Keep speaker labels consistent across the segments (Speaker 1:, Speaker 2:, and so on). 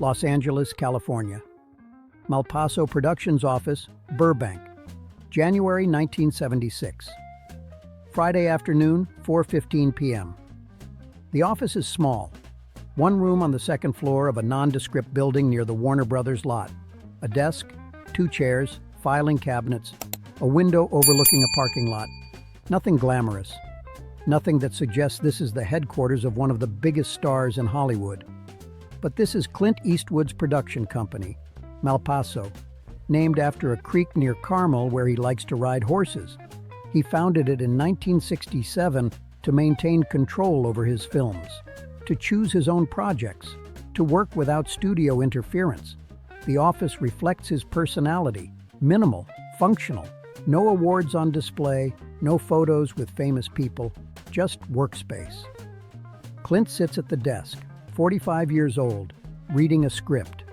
Speaker 1: Los Angeles, California. Malpaso Productions Office, Burbank, January 1976. Friday afternoon, 4:15 p.m. The office is small. One room on the second floor of a nondescript building near the Warner Brothers lot. A desk, 2 chairs, filing cabinets, a window overlooking a parking lot. Nothing glamorous. Nothing that suggests this is the headquarters of one of the biggest stars in Hollywood. But this is Clint Eastwood's production company, Malpaso, named after a creek near Carmel where he likes to ride horses. He founded it in 1967 to maintain control over his films, to choose his own projects, to work without studio interference. The office reflects his personality, minimal, functional, no awards on display, no photos with famous people, just workspace. Clint sits at the desk, 45 years old, reading a script.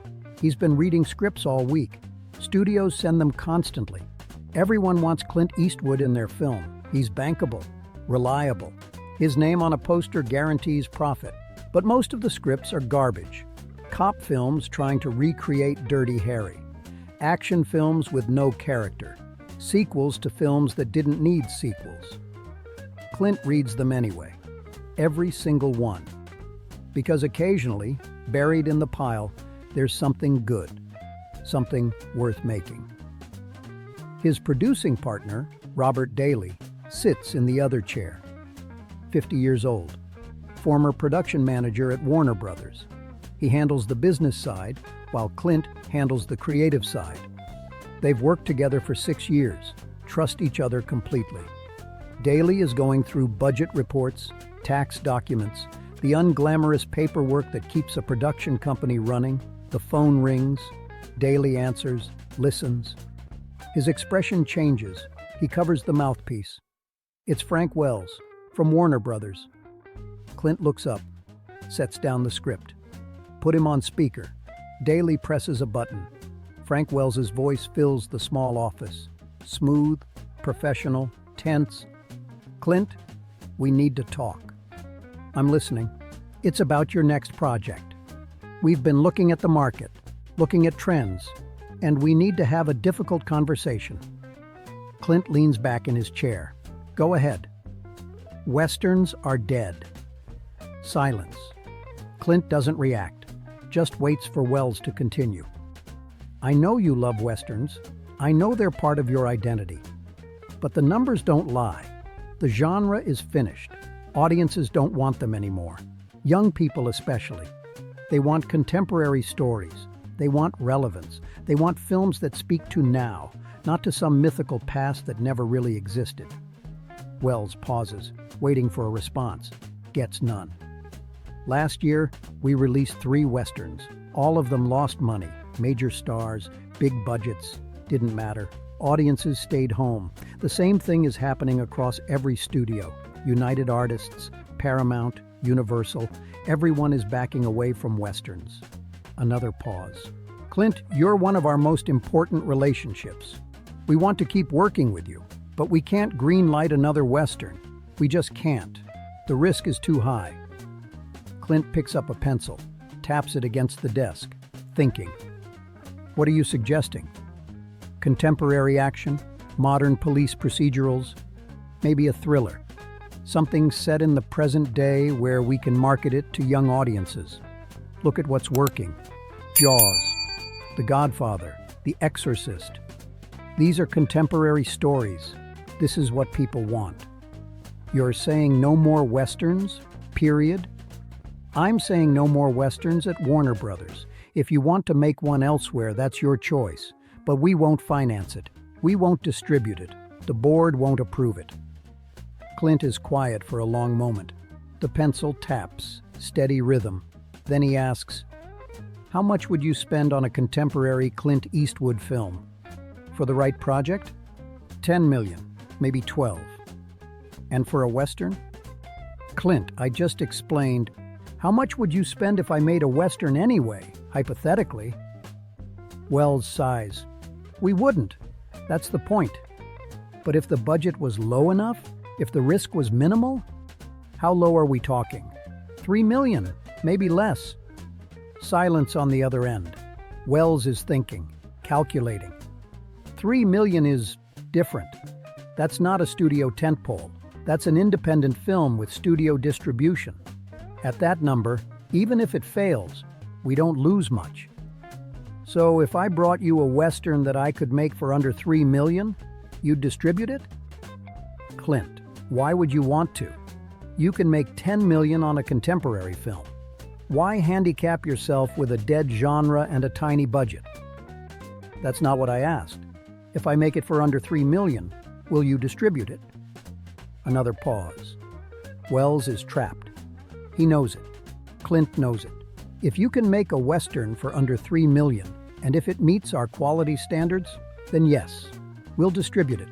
Speaker 1: He's been reading scripts all week. Studios send them constantly. Everyone wants Clint Eastwood in their film. He's bankable, reliable. His name on a poster guarantees profit. But most of the scripts are garbage. Cop films trying to recreate Dirty Harry. Action films with no character. Sequels to films that didn't need sequels. Clint reads them anyway. Every single one. Because occasionally, buried in the pile, there's something good. Something worth making. His producing partner, Robert Daly, sits in the other chair. 50 years old. Former production manager at Warner Brothers. He handles the business side, while Clint handles the creative side. They've worked together for 6 years, trust each other completely. Daly is going through budget reports, tax documents, the unglamorous paperwork that keeps a production company running. The phone rings. Daly answers, listens. His expression changes. He covers the mouthpiece. It's Frank Wells, from Warner Brothers. Clint looks up, sets down the script. Put him on speaker. Daly presses a button. Frank Wells's voice fills the small office. Smooth, professional, tense. Clint, we need to talk. I'm listening. It's about your next project. We've been looking at the market, looking at trends, and we need to have a difficult conversation. Clint leans back in his chair. Go ahead. Westerns are dead. Silence. Clint doesn't react, just waits for Wells to continue. I know you love Westerns. I know they're part of your identity. But the numbers don't lie. The genre is finished. Audiences don't want them anymore. Young people especially. They want contemporary stories. They want relevance. They want films that speak to now, not to some mythical past that never really existed. Wells pauses, waiting for a response. Gets none. Last year, we released 3 Westerns. All of them lost money. Major stars, big budgets, didn't matter. Audiences stayed home. The same thing is happening across every studio. United Artists, Paramount, Universal, everyone is backing away from Westerns. Another pause. Clint, you're one of our most important relationships. We want to keep working with you, but we can't green-light another Western. We just can't. The risk is too high. Clint picks up a pencil, taps it against the desk, thinking. What are you suggesting? Contemporary action? Modern police procedurals? Maybe a thriller? Something set in the present day where we can market it to young audiences. Look at what's working. Jaws, The Godfather, The Exorcist. These are contemporary stories. This is what people want. You're saying no more Westerns, period? I'm saying no more Westerns at Warner Brothers. If you want to make one elsewhere, that's your choice. But we won't finance it. We won't distribute it. The board won't approve it. Clint is quiet for a long moment. The pencil taps, steady rhythm. Then he asks, how much would you spend on a contemporary Clint Eastwood film? For the right project? 10 million, maybe 12. And for a Western? Clint, I just explained. How much would you spend if I made a Western anyway, hypothetically? Wells sighs. We wouldn't. That's the point. But if the budget was low enough, if the risk was minimal, how low are we talking? 3 million, maybe less. Silence on the other end. Wells is thinking, calculating. 3 million is different. That's not a studio tentpole. That's an independent film with studio distribution. At that number, even if it fails, we don't lose much. So if I brought you a Western that I could make for under 3 million, you'd distribute it? Clint, why would you want to? You can make 10 million on a contemporary film. Why handicap yourself with a dead genre and a tiny budget? That's not what I asked. If I make it for under 3 million, will you distribute it? Another pause. Wells is trapped. He knows it. Clint knows it. If you can make a Western for under 3 million, and if it meets our quality standards, then yes, we'll distribute it.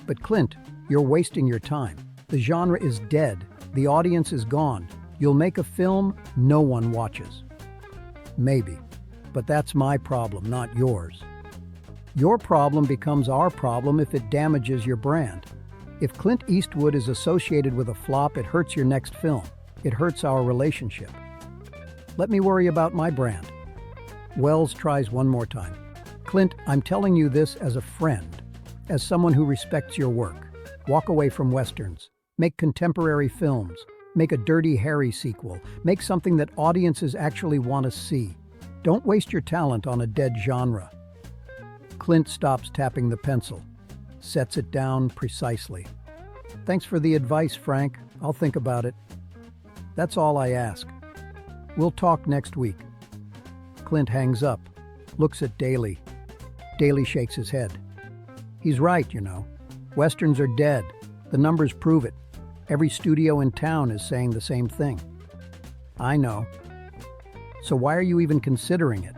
Speaker 1: But Clint, you're wasting your time. The genre is dead. The audience is gone. You'll make a film no one watches. Maybe, but that's my problem, not yours. Your problem becomes our problem if it damages your brand. If Clint Eastwood is associated with a flop, it hurts your next film. It hurts our relationship. Let me worry about my brand. Wells tries one more time. Clint, I'm telling you this as a friend, as someone who respects your work. Walk away from Westerns. Make contemporary films. Make a Dirty Harry sequel. Make something that audiences actually want to see. Don't waste your talent on a dead genre. Clint stops tapping the pencil, sets it down precisely. Thanks for the advice, Frank. I'll think about it. That's all I ask. We'll talk next week. Clint hangs up, looks at Daly. Daly shakes his head. He's right, you know. Westerns are dead. The numbers prove it. Every studio in town is saying the same thing. I know. So why are you even considering it?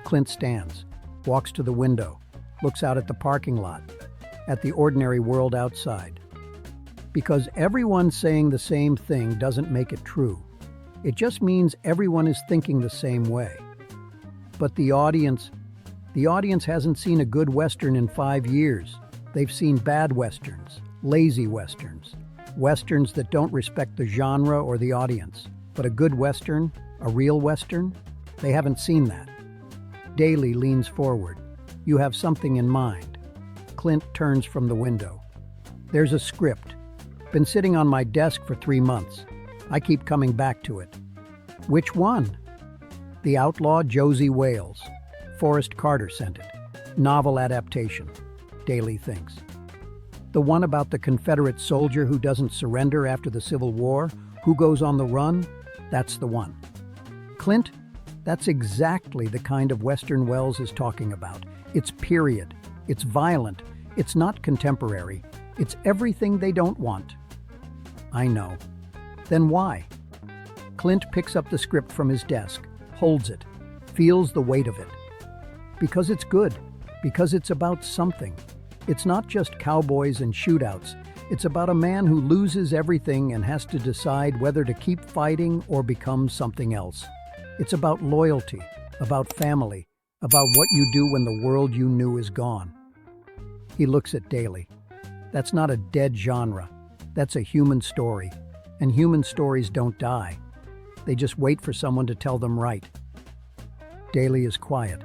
Speaker 1: Clint stands, walks to the window, looks out at the parking lot, at the ordinary world outside. Because everyone saying the same thing doesn't make it true. It just means everyone is thinking the same way. But the audience hasn't seen a good Western in 5 years. They've seen bad Westerns, lazy Westerns, Westerns that don't respect the genre or the audience. But a good Western, a real Western, they haven't seen that. Daly leans forward. You have something in mind. Clint turns from the window. There's a script. Been sitting on my desk for 3 months. I keep coming back to it. Which one? The Outlaw Josie Wales. Forrest Carter sent it. Novel adaptation, Daly thinks. The one about the Confederate soldier who doesn't surrender after the Civil War, who goes on the run? That's the one. Clint, that's exactly the kind of Western Wells is talking about. It's period. It's violent. It's not contemporary. It's everything they don't want. I know. Then why? Clint picks up the script from his desk, holds it, feels the weight of it. Because it's good. Because it's about something. It's not just cowboys and shootouts. It's about a man who loses everything and has to decide whether to keep fighting or become something else. It's about loyalty, about family, about what you do when the world you knew is gone. He looks at Daly. That's not a dead genre. That's a human story. And human stories don't die. They just wait for someone to tell them right. Daly is quiet.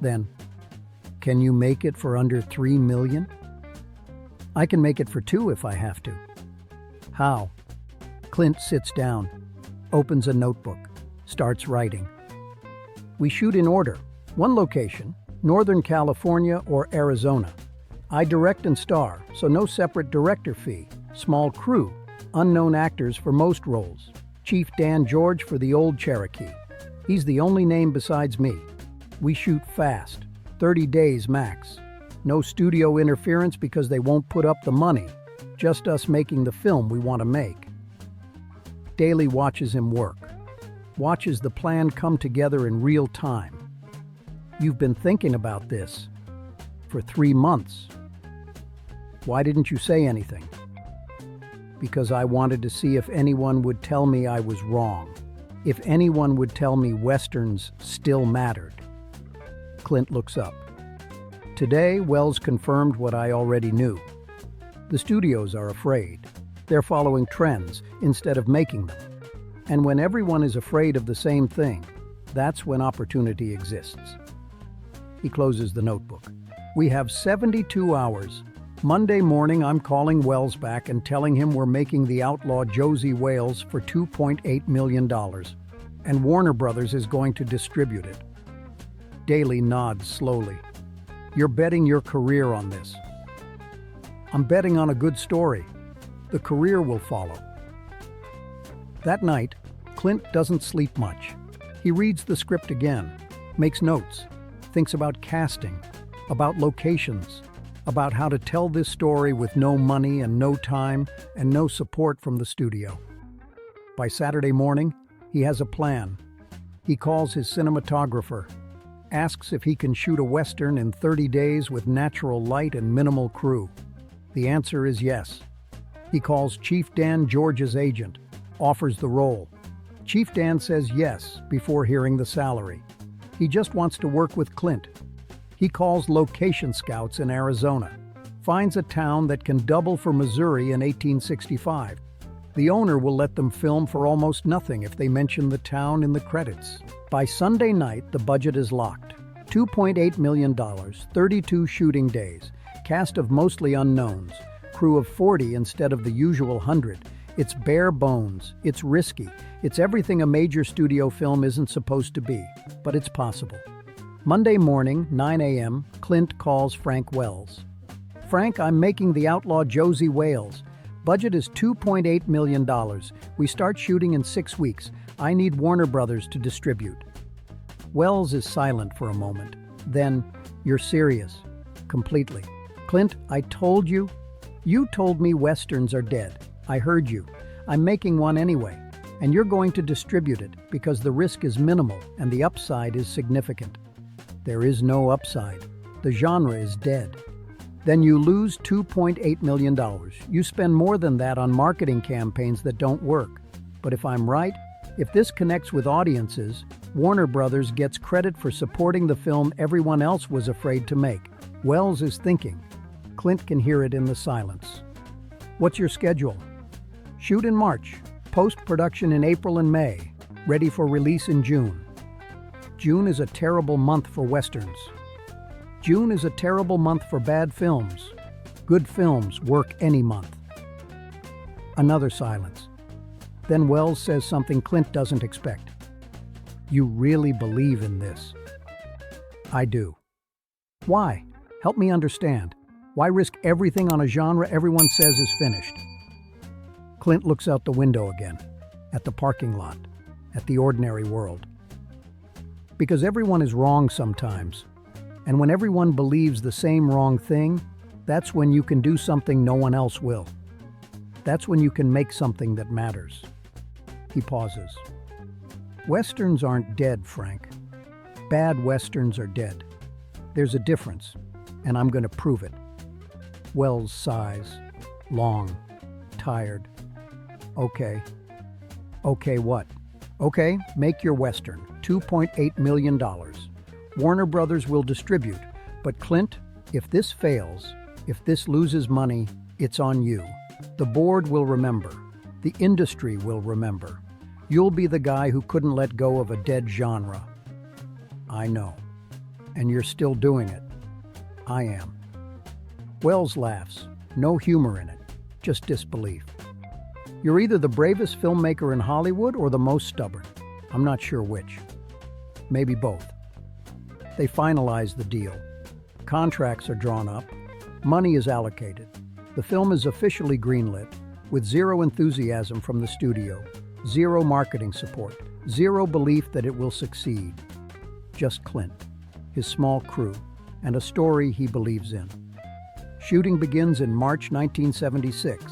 Speaker 1: Then, can you make it for under 3 million? I can make it for 2 if I have to. How? Clint sits down, opens a notebook, starts writing. We shoot in order. 1 location, Northern California or Arizona. I direct and star, so no separate director fee. Small crew, unknown actors for most roles. Chief Dan George for the old Cherokee. He's the only name besides me. We shoot fast, 30 days max. No studio interference because they won't put up the money. Just us making the film we want to make. Daly watches him work. Watches the plan come together in real time. You've been thinking about this for 3 months. Why didn't you say anything? Because I wanted to see if anyone would tell me I was wrong. If anyone would tell me Westerns still mattered. Clint looks up. Today, Wells confirmed what I already knew. The studios are afraid. They're following trends instead of making them. And when everyone is afraid of the same thing, That's when opportunity exists. He closes the notebook. We have 72 hours. Monday morning, I'm calling Wells back and telling him we're making The Outlaw Josie Wales for $2.8 million, and Warner Brothers is going to distribute it. Daly nods slowly. You're betting your career on this. I'm betting on a good story. The career will follow. That night, Clint doesn't sleep much. He reads the script again, makes notes, thinks about casting, about locations, about how to tell this story with no money and no time and no support from the studio. By Saturday morning, he has a plan. He calls his cinematographer, asks if he can shoot a Western in 30 days with natural light and minimal crew. The answer is yes. He calls Chief Dan George's agent, offers the role. Chief Dan says yes before hearing the salary. He just wants to work with Clint. He calls location scouts in Arizona, finds a town that can double for Missouri in 1865. The owner will let them film for almost nothing if they mention the town in the credits. By Sunday night, the budget is locked. $2.8 million, 32 shooting days, cast of mostly unknowns, crew of 40 instead of the usual 100. It's bare bones, it's risky, it's everything a major studio film isn't supposed to be, but it's possible. Monday morning, 9 a.m., Clint calls Frank Wells. Frank, I'm making The Outlaw Josie Wales. Budget is $2.8 million. We start shooting in 6 weeks. I need Warner Brothers to distribute. Wells is silent for a moment. Then, you're serious. Completely. Clint, I told you. You told me Westerns are dead. I heard you. I'm making one anyway. And you're going to distribute it because the risk is minimal and the upside is significant. There is no upside. The genre is dead. Then you lose $2.8 million. You spend more than that on marketing campaigns that don't work. But if I'm right, if this connects with audiences, Warner Brothers gets credit for supporting the film everyone else was afraid to make. Wells is thinking. Clint can hear it in the silence. What's your schedule? Shoot in March. Post-production in April and May. Ready for release in June. June is a terrible month for Westerns. June is a terrible month for bad films. Good films work any month. Another silence. Then Wells says something Clint doesn't expect. You really believe in this? I do. Why? Help me understand. Why risk everything on a genre everyone says is finished? Clint looks out the window again, at the parking lot, at the ordinary world. Because everyone is wrong sometimes. And when everyone believes the same wrong thing, that's when you can do something no one else will. That's when you can make something that matters. He pauses. Westerns aren't dead, Frank. Bad Westerns are dead. There's a difference, and I'm going to prove it. Wells sighs, long, tired. Okay. Okay, what? Okay, make your Western, $2.8 million. Warner Brothers will distribute, but Clint, if this fails, if this loses money, it's on you. The board will remember. The industry will remember. You'll be the guy who couldn't let go of a dead genre. I know. And you're still doing it. I am. Wells laughs. No humor in it. Just disbelief. You're either the bravest filmmaker in Hollywood or the most stubborn. I'm not sure which. Maybe both. They finalize the deal. Contracts are drawn up. Money is allocated. The film is officially greenlit, with zero enthusiasm from the studio, zero marketing support, zero belief that it will succeed. Just Clint, his small crew, and a story he believes in. Shooting begins in March 1976.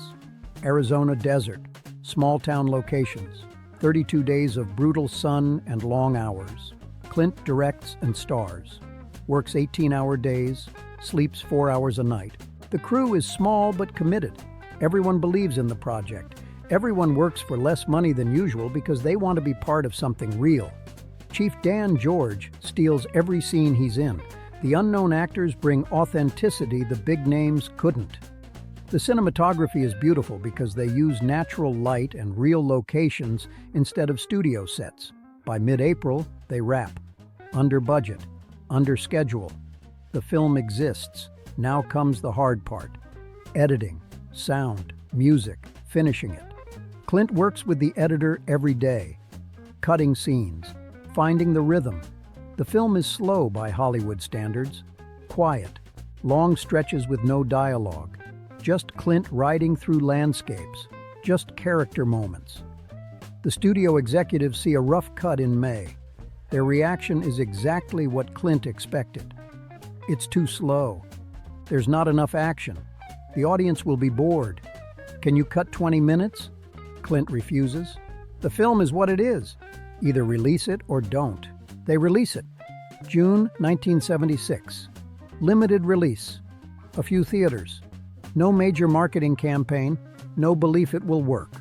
Speaker 1: Arizona desert, small-town locations, 32 days of brutal sun and long hours. Clint directs and stars, works 18-hour days, sleeps 4 hours a night. The crew is small but committed. Everyone believes in the project. Everyone works for less money than usual because they want to be part of something real. Chief Dan George steals every scene he's in. The unknown actors bring authenticity the big names couldn't. The cinematography is beautiful because they use natural light and real locations instead of studio sets. By mid-April, they wrap. Under budget, under schedule. The film exists. Now comes the hard part. Editing, sound, music, finishing it. Clint works with the editor every day, cutting scenes, finding the rhythm. The film is slow by Hollywood standards, quiet, long stretches with no dialogue, just Clint riding through landscapes, just character moments. The studio executives see a rough cut in May. Their reaction is exactly what Clint expected. It's too slow. There's not enough action. The audience will be bored. Can you cut 20 minutes? Clint refuses. The film is what it is. Either release it or don't. They release it. June 1976. Limited release. A few theaters. No major marketing campaign. No belief it will work.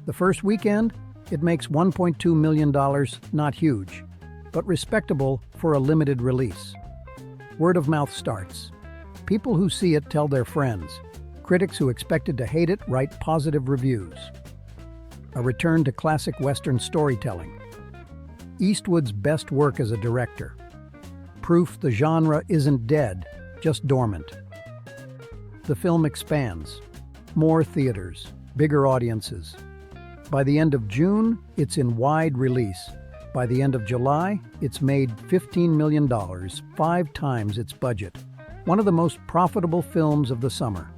Speaker 1: The first weekend, it makes $1.2 million, not huge, but respectable for a limited release. Word of mouth starts. People who see it tell their friends. Critics who expected to hate it write positive reviews. A return to classic Western storytelling. Eastwood's best work as a director. Proof the genre isn't dead, just dormant. The film expands. More theaters, bigger audiences. By the end of June, it's in wide release. By the end of July, it's made $15 million, 5 times its budget. One of the most profitable films of the summer.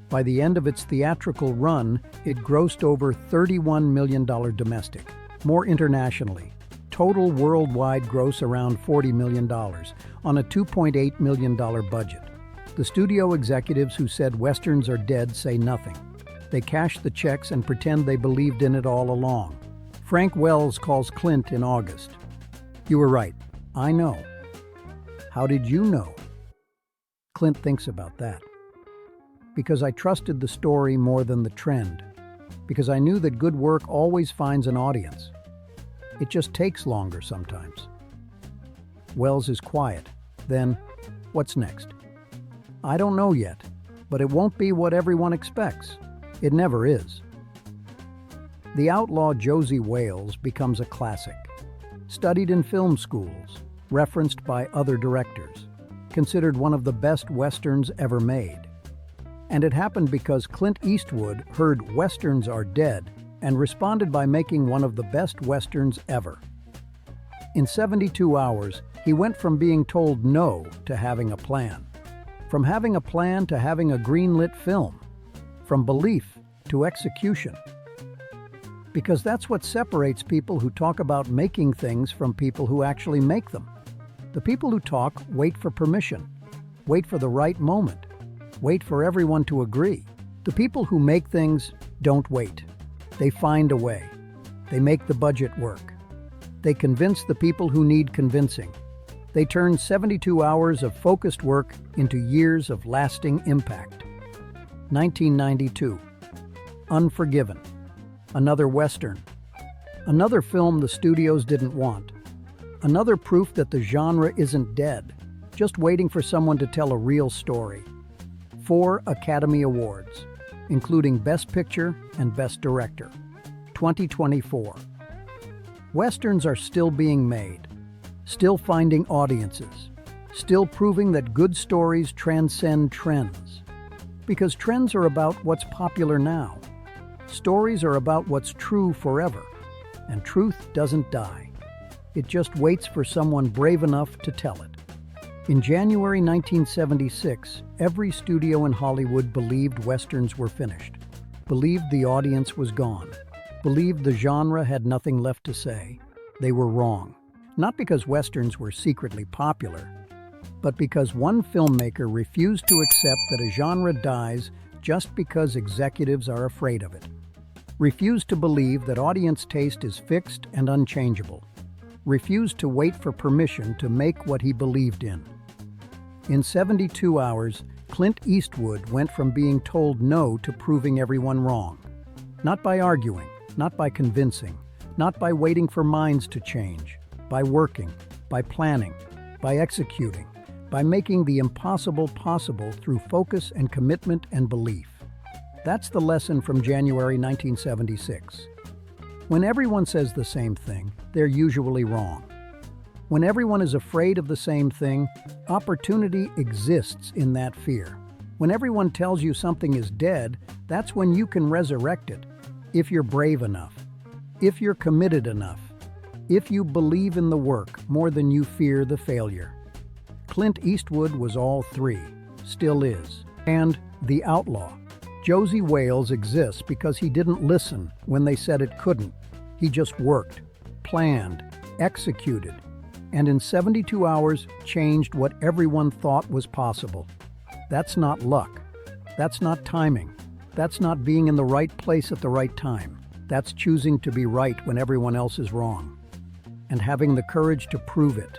Speaker 1: By the end of its theatrical run, it grossed over $31 million domestic. More internationally, total worldwide gross around $40 million on a $2.8 million budget. The studio executives who said Westerns are dead say nothing. They cash the checks and pretend they believed in it all along. Frank Wells calls Clint in August. You were right. I know. How did you know? Clint thinks about that. Because I trusted the story more than the trend. Because I knew that good work always finds an audience. It just takes longer sometimes. Wells is quiet. Then, what's next? I don't know yet, but it won't be what everyone expects. It never is. The outlaw Josie Wales becomes a classic. Studied in film schools, referenced by other directors, considered one of the best Westerns ever made. And it happened because Clint Eastwood heard Westerns are dead and responded by making one of the best Westerns ever. In 72 hours, he went from being told no to having a plan. From having a plan to having a greenlit film. From belief to execution. Because that's what separates people who talk about making things from people who actually make them. The people who talk wait for permission, wait for the right moment, wait for everyone to agree. The people who make things don't wait. They find a way. They make the budget work. They convince the people who need convincing. They turn 72 hours of focused work into years of lasting impact. 1992. Unforgiven. Another Western. Another film the studios didn't want. Another proof that the genre isn't dead, just waiting for someone to tell a real story. 4 Academy Awards, including Best Picture and Best Director. 2024. Westerns are still being made, still finding audiences, still proving that good stories transcend trends. Because trends are about what's popular now. Stories are about what's true forever, and truth doesn't die. It just waits for someone brave enough to tell it. In January 1976, every studio in Hollywood believed Westerns were finished, believed the audience was gone, believed the genre had nothing left to say. They were wrong. Not because Westerns were secretly popular, but because one filmmaker refused to accept that a genre dies just because executives are afraid of it. Refused to believe that audience taste is fixed and unchangeable. Refused to wait for permission to make what he believed in. In 72 hours, Clint Eastwood went from being told no to proving everyone wrong. Not by arguing, not by convincing, not by waiting for minds to change, by working, by planning, by executing, by making the impossible possible through focus and commitment and belief. That's the lesson from January 1976. When everyone says the same thing, they're usually wrong. When everyone is afraid of the same thing, opportunity exists in that fear. When everyone tells you something is dead, that's when you can resurrect it. If you're brave enough, if you're committed enough, if you believe in the work more than you fear the failure. Clint Eastwood was all three, still is. And The Outlaw. Josie Wales exists because he didn't listen when they said it couldn't. He just worked, planned, executed, and in 72 hours changed what everyone thought was possible. That's not luck. That's not timing. That's not being in the right place at the right time. That's choosing to be right when everyone else is wrong. And having the courage to prove it.